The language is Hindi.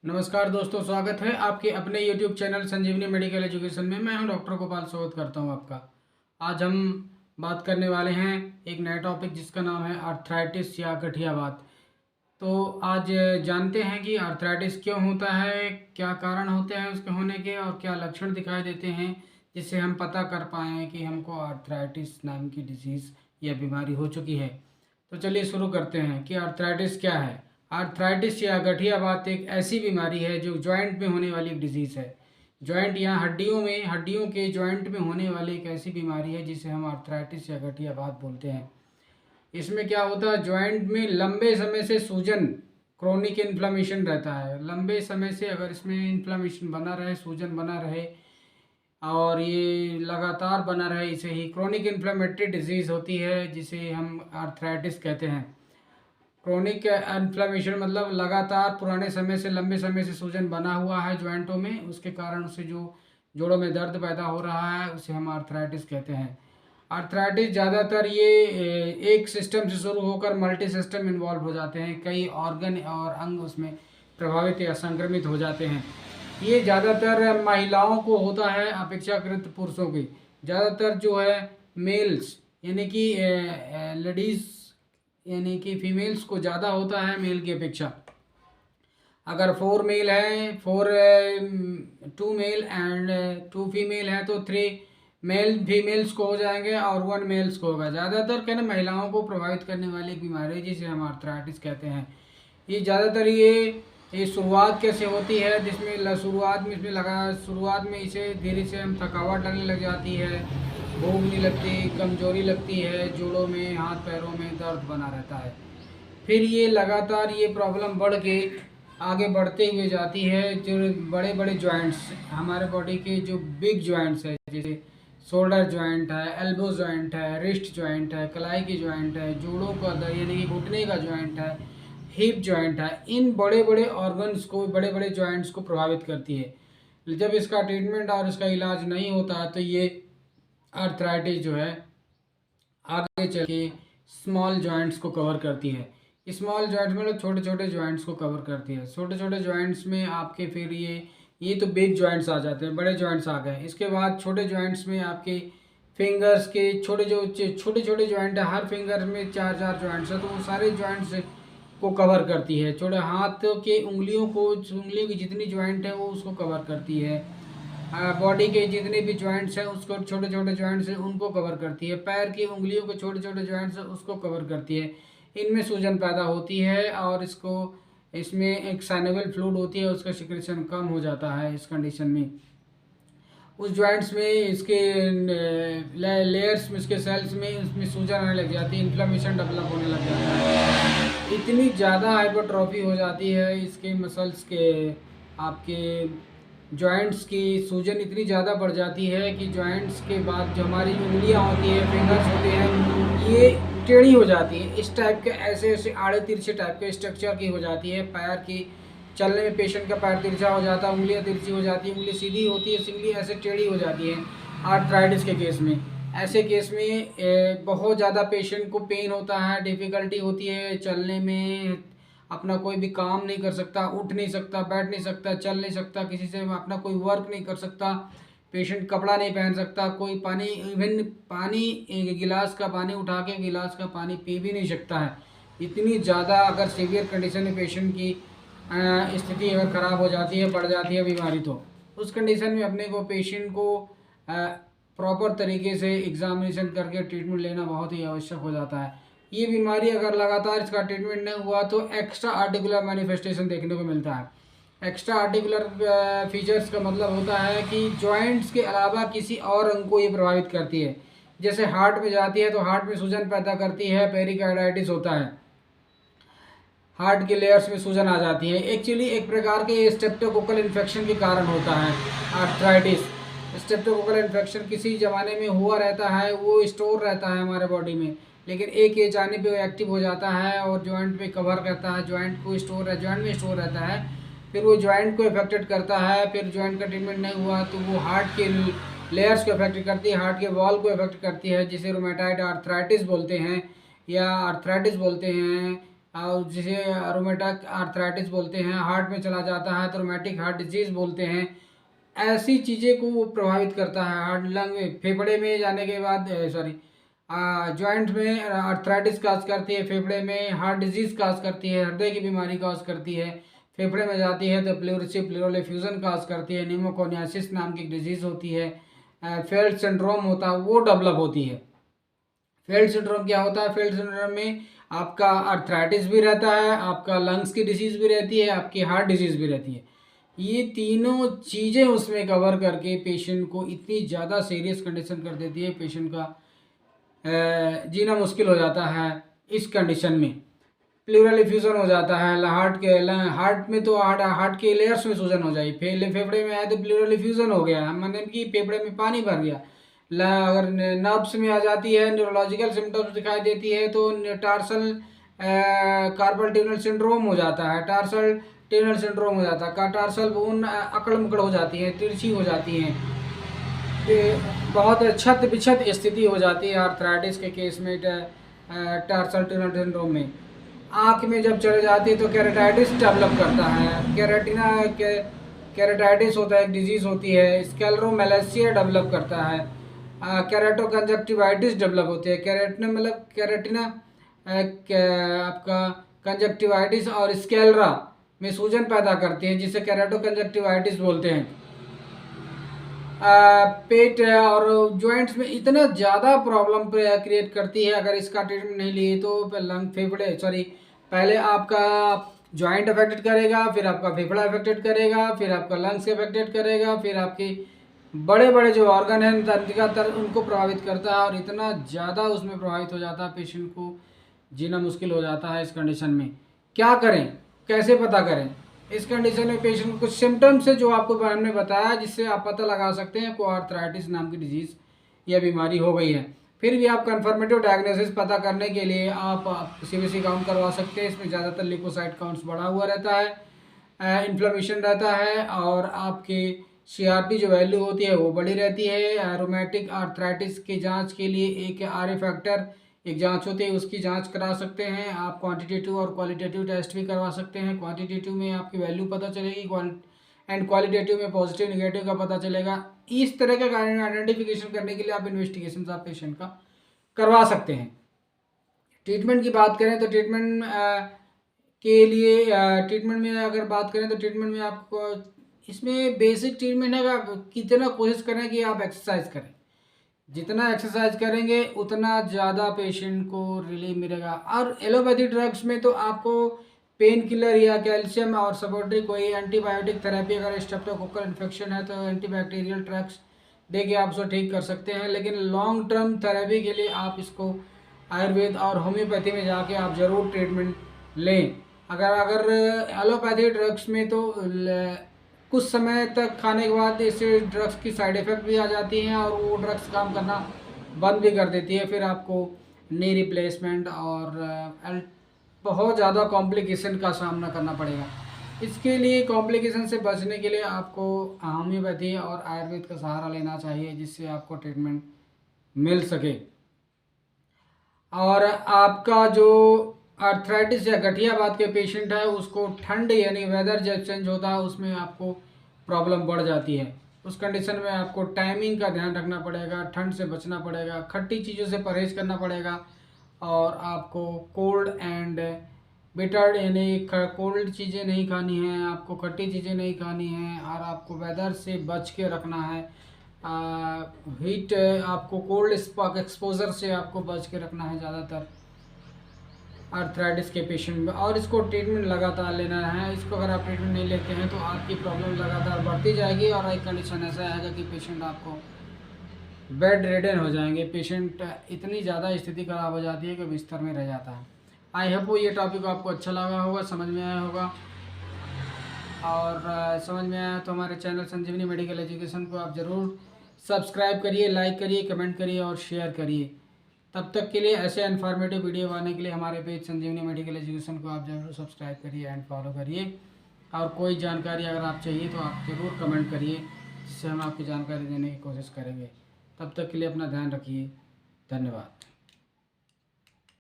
नमस्कार दोस्तों, स्वागत है आपके अपने YouTube चैनल संजीवनी मेडिकल एजुकेशन में। मैं हूं डॉक्टर गोपाल, स्वागत करता हूं आपका। आज हम बात करने वाले हैं एक नया टॉपिक जिसका नाम है आर्थराइटिस या गठियावात। तो आज जानते हैं कि आर्थराइटिस क्यों होता है, क्या कारण होते हैं उसके होने के और क्या लक्षण दिखाई देते हैं, जिससे हम पता कर पाएँ कि हमको आर्थराइटिस नाम की डिजीज़ या बीमारी हो चुकी है। तो चलिए शुरू करते हैं कि आर्थराइटिस क्या है। आर्थराइटिस या गठियावात एक ऐसी बीमारी है जो जॉइंट में होने वाली एक डिजीज़ है। जॉइंट या हड्डियों के जॉइंट में होने वाली एक ऐसी बीमारी है जिसे हम आर्थराइटिस या गठियावात बोलते हैं। इसमें क्या होता है, जॉइंट में लंबे समय से सूजन, क्रोनिक इन्फ्लामेशन रहता है। लंबे समय से अगर इसमें इन्फ्लामेशन बना रहे, सूजन बना रहे और ये लगातार बना रहे, इसे ही क्रोनिक इन्फ्लामेटरी डिजीज़ होती है, जिसे हम आर्थराइटिस कहते हैं। क्रोनिक इन्फ्लेमेशन मतलब लगातार पुराने समय से, लंबे समय से सूजन बना हुआ है जॉइंटों में, उसके कारण उसे जो जोड़ों में दर्द पैदा हो रहा है उसे हम आर्थराइटिस कहते हैं। आर्थराइटिस ज़्यादातर ये एक सिस्टम से शुरू होकर मल्टी सिस्टम इन्वॉल्व हो जाते हैं। कई ऑर्गन और अंग उसमें प्रभावित या संक्रमित हो जाते हैं। ये ज़्यादातर महिलाओं को होता है अपेक्षाकृत पुरुषों की। ज़्यादातर जो है मेल्स यानी कि लेडीज़ यानी कि फीमेल्स को ज़्यादा होता है मेल की अपेक्षा। अगर 4 मेल है, 2 मेल एंड 2 फीमेल है तो 3 मेल फीमेल्स को हो जाएंगे और 1 मेल्स को होगा। ज़्यादातर क्या ना महिलाओं को प्रभावित करने वाली एक बीमारी है जिसे हम आर्थराइटिस कहते हैं। ये ज़्यादातर ये शुरुआत कैसे होती है, जिसमें शुरुआत में इसे धीरे से हम थकावट लगने लग जाती है, भूख नहीं लगती, कमजोरी लगती है, जोड़ों में, हाथ पैरों में दर्द बना रहता है। फिर ये लगातार ये प्रॉब्लम बढ़ के आगे बढ़ते हुए जाती है। जो बड़े बड़े जॉइंट्स हमारे बॉडी के, जो बिग जॉइंट्स है, जैसे शोल्डर जॉइंट है, एल्बो जॉइंट है, रिस्ट जॉइंट है, कलाई की जॉइंट है, जोड़ों का यानी कि घुटने का जॉइंट है, हिप जॉइंट है, इन बड़े बड़े ऑर्गन्स को, बड़े बड़े जॉइंट्स को प्रभावित करती है। जब इसका ट्रीटमेंट और इसका इलाज नहीं होता तो ये आर्थराइटिस जो है आगे चल के स्मॉल जॉइंट्स को कवर करती है। स्मॉल जॉइंट्स मतलब छोटे छोटे जॉइंट्स को कवर करती है। छोटे छोटे जॉइंट्स में आपके फिर ये तो बिग जॉइंट्स आ जाते हैं, बड़े जॉइंट्स आ गए। इसके बाद छोटे जॉइंट्स में आपके फिंगर्स के छोटे छोटे जॉइंट है, हर फिंगर में 4 जॉइंट्स है, तो वो सारे जॉइंट्स को कवर करती है। छोटे हाथ के उंगलियों की जितनी जॉइंट है वो उसको कवर करती है। बॉडी के जितने भी जॉइंट्स हैं उसको, छोटे छोटे जॉइंट्स हैं उनको कवर करती है। पैर की उंगलियों के छोटे छोटे जॉइंट्स हैं उसको कवर करती है। इनमें सूजन पैदा होती है और इसमें एक साइनोवियल फ्लूइड होती है, उसका सिक्रेशन कम हो जाता है। इस कंडीशन में उस जॉइंट्स में इसके लेयर्स में, इसके सेल्स में, इसमें सूजन आने लग जाती है, इन्फ्लेमेशन डेवलप होने लग जाता है। इतनी ज़्यादा हाइपरट्रॉफी हो जाती है इसके मसल्स के, आपके जॉइंट्स की सूजन इतनी ज़्यादा बढ़ जाती है कि जॉइंट्स के बाद जो हमारी उंगलियां होती है, फिंगर्स होते हैं, ये टेढ़ी हो जाती है। इस टाइप के ऐसे ऐसे आड़े तिरछे टाइप के स्ट्रक्चर की हो जाती है। पैर की चलने में पेशेंट का पैर तिरछा हो जाता है, उंगलियां तिरछी हो जाती है, उंगली सीधी होती है, उंगली ऐसे टेढ़ी हो जाती है आर्थराइटिस के केस में। ऐसे केस में बहुत ज़्यादा पेशेंट को पेन होता है, डिफ़िकल्टी होती है चलने में, अपना कोई भी काम नहीं कर सकता, उठ नहीं सकता, बैठ नहीं सकता, चल नहीं सकता, किसी से अपना कोई वर्क नहीं कर सकता। पेशेंट कपड़ा नहीं पहन सकता, कोई पानी, इवन पानी, एक गिलास का पानी उठा के गिलास का पानी पी भी नहीं सकता है। इतनी ज़्यादा अगर सीवियर कंडीशन में पेशेंट की स्थिति अगर ख़राब हो जाती है, बढ़ जाती है बीमारी, तो उस कंडीशन में अपने को पेशेंट को प्रॉपर तरीके से एग्जामिनेशन करके ट्रीटमेंट लेना बहुत ही आवश्यक हो जाता है। ये बीमारी अगर लगातार इसका ट्रीटमेंट नहीं हुआ तो एक्स्ट्रा आर्टिकुलर मैनिफेस्टेशन देखने को मिलता है। एक्स्ट्रा आर्टिकुलर फीचर्स का मतलब होता है कि जॉइंट्स के अलावा किसी और अंग को ये प्रभावित करती है। जैसे हार्ट में जाती है तो हार्ट में सूजन पैदा करती है, पेरिकार्डाइटिस होता है, हार्ट के लेयर्स में सूजन आ जाती है। एक्चुअली एक प्रकार के स्ट्रेप्टोकोकल इन्फेक्शन के कारण होता है आर्थराइटिस। स्ट्रेप्टोकोकल इन्फेक्शन किसी ज़माने में हुआ रहता है, वो स्टोर रहता है हमारे बॉडी में, लेकिन एक एज आने पे वो एक्टिव हो जाता है और जॉइंट पे कवर करता है, जॉइंट में स्टोर रहता है। फिर वो जॉइंट को इफेक्टेड करता है। फिर जॉइंट का ट्रीटमेंट नहीं हुआ तो वो हार्ट के लेयर्स को इफेक्ट करती है, हार्ट के वॉल को इफेक्ट करती है, जिसे रोमेटाइड आर्थराइटिस बोलते हैं या आर्थराइटिस बोलते हैं। और जिसे रोमेटिक आर्थराइटिस बोलते हैं, हार्ट में चला जाता है तो रोमेटिक हार्ट डिजीज़ बोलते हैं। ऐसी चीज़ें को वो प्रभावित करता है। हार्ट लंग फेफड़े में जाने के बाद जॉइंट में आर्थराइटिस काज करती है, फेफड़े में हार्ट डिजीज़ काज करती है, हृदय की बीमारी काज करती है, फेफड़े में जाती है तो प्लूरल एफ्यूजन काज करती है, न्यूमोकोनियासिस नाम की डिजीज़ होती है, फेल्ड सिंड्रोम होता है वो डेवलप होती है। फेल्ड सिंड्रोम क्या होता है? फेल्ड सिंड्रोम में आपका आर्थराइटिस भी रहता है, आपका लंग्स की डिजीज़ भी रहती है, आपकी हार्ट डिजीज़ भी रहती है। ये तीनों चीज़ें उसमें कवर करके पेशेंट को इतनी ज़्यादा सीरियस कंडीशन कर देती है, पेशेंट का जीना मुश्किल हो जाता है। इस कंडीशन में प्लूरल इफ्यूजन हो जाता है, हार्ट में तो हार्ट के लेयर्स में सूजन हो जाए, फेफड़े में आए तो प्लूरल इफ्यूजन हो गया, मतलब कि फेफड़े में पानी भर गया। अगर नर्व्स में आ जाती है, न्यूरोलॉजिकल सिम्टम्स दिखाई देती है तो टार्सल कार्पल ट्यूनल सिंड्रोम हो जाता है, टार्सल ट्यूनल सिंड्रोम हो जाता है, टार्सल बोन अकड़ मुकड़ हो जाती है, तिरछी हो जाती है, बहुत छत बिछत स्थिति हो जाती है आर्थराइटिस के केस में, टार्सल ट्यूनल सिंड्रोम में। आँख में जब चले जाती है तो केराटाइटिस डेवलप करता है, केराटाइटिस होता है, एक डिजीज़ होती है, स्क्लेरोमेलासिया डेवलप करता है, केराटोकंजक्टिवाइटिस डेवलप होती है, केराटिना आपका कंजक्टिवाइटिस और स्क्लेरा में सूजन पैदा करती है जिसे केराटोकंजक्टिवाइटिस बोलते हैं। पेट और जॉइंट्स में इतना ज़्यादा प्रॉब्लम क्रिएट करती है अगर इसका ट्रीटमेंट नहीं लिए तो पहले आपका जॉइंट अफेक्टेड करेगा, फिर आपका फेफड़ा अफेक्टेड करेगा, फिर आपका लंग्स अफेक्टेड करेगा, फिर आपके बड़े बड़े जो ऑर्गन हैं तंत्रिका उनको प्रभावित करता है और इतना ज़्यादा उसमें प्रभावित हो जाता है, पेशेंट को जीना मुश्किल हो जाता है। इस कंडीशन में क्या करें, कैसे पता करें? इस कंडीशन में पेशेंट को कुछ सिम्टम्स है जो आपको हमने बताया जिससे आप पता लगा सकते हैं को आर्थराइटिस नाम की डिजीज़ या बीमारी हो गई है। फिर भी आप कन्फर्मेटिव डायग्नोसिस पता करने के लिए आप CBC काउंट करवा सकते हैं। इसमें ज़्यादातर लिपोसाइट काउंट्स बढ़ा हुआ रहता है, इन्फ्लेमेशन रहता है और आपके CRP जो वैल्यू होती है वो बड़ी रहती है। रोमेटिक आर्थराइटिस की जांच के लिए एक RA फैक्टर एक जांच होती है, उसकी जांच करा सकते हैं आप। क्वांटिटेटिव और क्वालिटेटिव टेस्ट भी करवा सकते हैं। क्वांटिटेटिव में आपकी वैल्यू पता चलेगी एंड क्वालिटेटिव में पॉजिटिव निगेटिव का पता चलेगा। इस तरह का आइडेंटिफिकेशन करने के लिए आप इन्वेस्टिगेशन आप पेशेंट का करवा सकते हैं। ट्रीटमेंट की बात करें तो ट्रीटमेंट के लिए ट्रीटमेंट में अगर बात करें तो ट्रीटमेंट में आपको इसमें बेसिक ट्रीटमेंट है कि कितना कोशिश करें कि आप एक्सरसाइज करें। जितना एक्सरसाइज करेंगे उतना ज़्यादा पेशेंट को रिलीफ मिलेगा। और एलोपैथी ड्रग्स में तो आपको पेन किलर या कैल्शियम और सपोर्टिव कोई एंटीबायोटिक थेरेपी, अगर स्ट्रेप्टोकोकल इन्फेक्शन है तो एंटीबैक्टीरियल ड्रग्स दे के आप उसको ठीक कर सकते हैं। लेकिन लॉन्ग टर्म थेरेपी के लिए आप इसको आयुर्वेद और होम्योपैथी में जाके आप ज़रूर ट्रीटमेंट लें। अगर एलोपैथी ड्रग्स में तो कुछ समय तक खाने के बाद इससे ड्रग्स की साइड इफ़ेक्ट भी आ जाती हैं और वो ड्रग्स काम करना बंद भी कर देती है। फिर आपको नी रिप्लेसमेंट और बहुत ज़्यादा कॉम्प्लिकेशन का सामना करना पड़ेगा। इसके लिए कॉम्प्लिकेशन से बचने के लिए आपको होम्योपैथी और आयुर्वेद का सहारा लेना चाहिए जिससे आपको ट्रीटमेंट मिल सके। और आपका जो आर्थराइटिस या गठियाबात के पेशेंट है उसको ठंड यानी वेदर जब चेंज होता है उसमें आपको प्रॉब्लम बढ़ जाती है। उस कंडीशन में आपको टाइमिंग का ध्यान रखना पड़ेगा, ठंड से बचना पड़ेगा, खट्टी चीज़ों से परहेज करना पड़ेगा और आपको कोल्ड एंड बिटर यानी कोल्ड चीज़ें नहीं खानी हैं, आपको खट्टी चीज़ें नहीं खानी हैं और आपको वेदर से बच के रखना है। हीट आपको कोल्ड एक्सपोजर से आपको बच के रखना है ज़्यादातर आर्थराइटिस के पेशेंट में। और इसको ट्रीटमेंट लगातार लेना है। इसको अगर आप ट्रीटमेंट नहीं लेते हैं तो आपकी प्रॉब्लम लगातार बढ़ती जाएगी और एक कंडीशन ऐसा आएगा कि पेशेंट आपको बेड रिडन हो जाएंगे। पेशेंट इतनी ज़्यादा स्थिति खराब हो जाती है कि बिस्तर में रह जाता है। आई होप ये टॉपिक आपको अच्छा लगा होगा, समझ में आया होगा। और समझ में आया तो हमारे चैनल संजीवनी मेडिकल एजुकेशन को आप ज़रूर सब्सक्राइब करिए, लाइक करिए, कमेंट करिए और शेयर करिए। तब तक के लिए ऐसे इन्फॉर्मेटिव वीडियो आने के लिए हमारे पेज संजीवनी मेडिकल एजुकेशन को आप ज़रूर सब्सक्राइब करिए एंड फॉलो करिए। और कोई जानकारी अगर आप चाहिए तो आप ज़रूर कमेंट करिए, जिससे हम आपकी जानकारी देने की कोशिश करेंगे। तब तक के लिए अपना ध्यान रखिए। धन्यवाद।